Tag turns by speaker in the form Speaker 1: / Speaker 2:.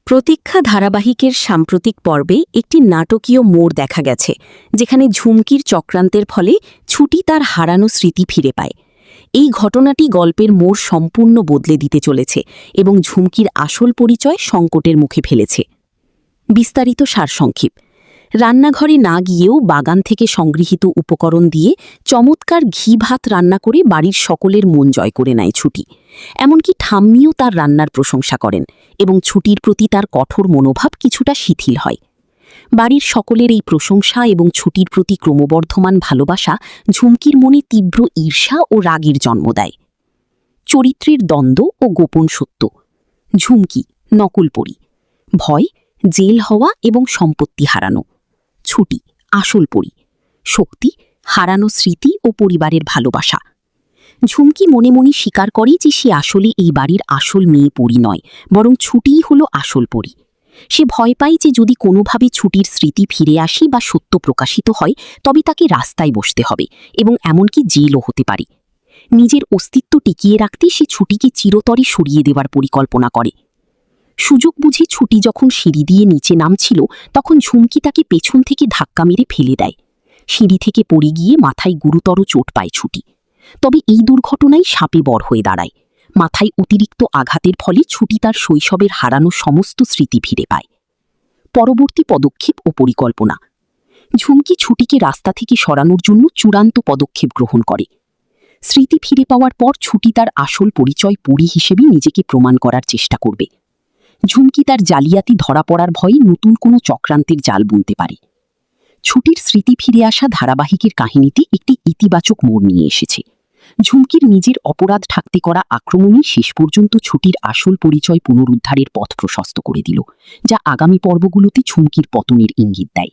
Speaker 1: প্রতীক্ষা ধারাবাহিকের সাম্প্রতিক পর্বে একটি নাটকীয় মোড় দেখা গেছে, যেখানে ঝুমকির চক্রান্তের ফলে ছুটি তার হারানো স্মৃতি ফিরে পায়। এই ঘটনাটি গল্পের মোড় সম্পূর্ণ বদলে দিতে চলেছে এবং ঝুমকির আসল পরিচয় সংকটের মুখে ফেলেছে। বিস্তারিত সারসংক্ষেপ। রান্নাঘরে না গিয়েও বাগান থেকে সংগৃহীত উপকরণ দিয়ে চমৎকার ঘি ভাত রান্না করে বাড়ির সকলের মন জয় করে নেয় ছুটি। এমনকি ঠাম্মিও তার রান্নার প্রশংসা করেন এবং ছুটির প্রতি তার কঠোর মনোভাব কিছুটা শিথিল হয়। বাড়ির সকলের এই প্রশংসা এবং ছুটির প্রতি ক্রমবর্ধমান ভালোবাসা ঝুমকির মনে তীব্র ঈর্ষা ও রাগের জন্ম দেয়। চরিত্রের দ্বন্দ্ব ও গোপন সত্য। ঝুমকি নকলপরী, ভয়, জেল হওয়া এবং সম্পত্তি হারানো। ছুটি আসল পরী, শক্তি, হারানো স্মৃতি ও পরিবারের ভালোবাসা। ঝুমকি মনে মনে স্বীকার করে যে সে আসলে এই বাড়ির আসল মেয়ে পরী নয়, বরং ছুটিই হল আসল পরী। সে ভয় পায় যে যদি কোনোভাবে ছুটির স্মৃতি ফিরে আসে বা সত্য প্রকাশিত হয়, তবে তাকে রাস্তায় বসতে হবে এবং এমনকি জেলও হতে পারে। নিজের অস্তিত্ব টিকিয়ে রাখতে সে ছুটিকে চিরতরে সরিয়ে দেওয়ার পরিকল্পনা করে। সুযোগ বুঝে ছুটি যখন সিঁড়ি দিয়ে নিচে নামছিল, তখন ঝুমকি তাকে পেছন থেকে ধাক্কা মেরে ফেলে দেয়। সিঁড়ি থেকে পড়ে গিয়ে মাথায় গুরুতর চোট পায় ছুটি। তবে এই দুর্ঘটনাই শাপে বর হয়ে দাঁড়ায়। মাথায় অতিরিক্ত আঘাতের ফলে ছুটি তার শৈশবের হারানো সমস্ত স্মৃতি ফিরে পায়। পরবর্তী পদক্ষেপ ও পরিকল্পনা। ঝুমকি ছুটিকে রাস্তা থেকে সরানোর জন্য চূড়ান্ত পদক্ষেপ গ্রহণ করে। স্মৃতি ফিরে পাওয়ার পর ছুটি তার আসল পরিচয় পরী হিসেবে নিজেকে প্রমাণ করার চেষ্টা করবে। ঝুমকি তার জালিয়াতি ধরা পড়ার ভয়ে নতুন কোনো চক্রান্তের জাল বুনতে পারে। ছুটির স্মৃতি ফিরে আসা ধারাবাহিকের কাহিনীতে একটি ইতিবাচক মোড় নিয়ে এসেছে। ঝুমকির নিজের অপরাধ ঢাকতে করা আক্রমণই শেষ পর্যন্ত ছুটির আসল পরিচয় পুনরুদ্ধারের পথ প্রশস্ত করে দিল, যা আগামী পর্বগুলোতে ঝুমকির পতনের ইঙ্গিত দেয়।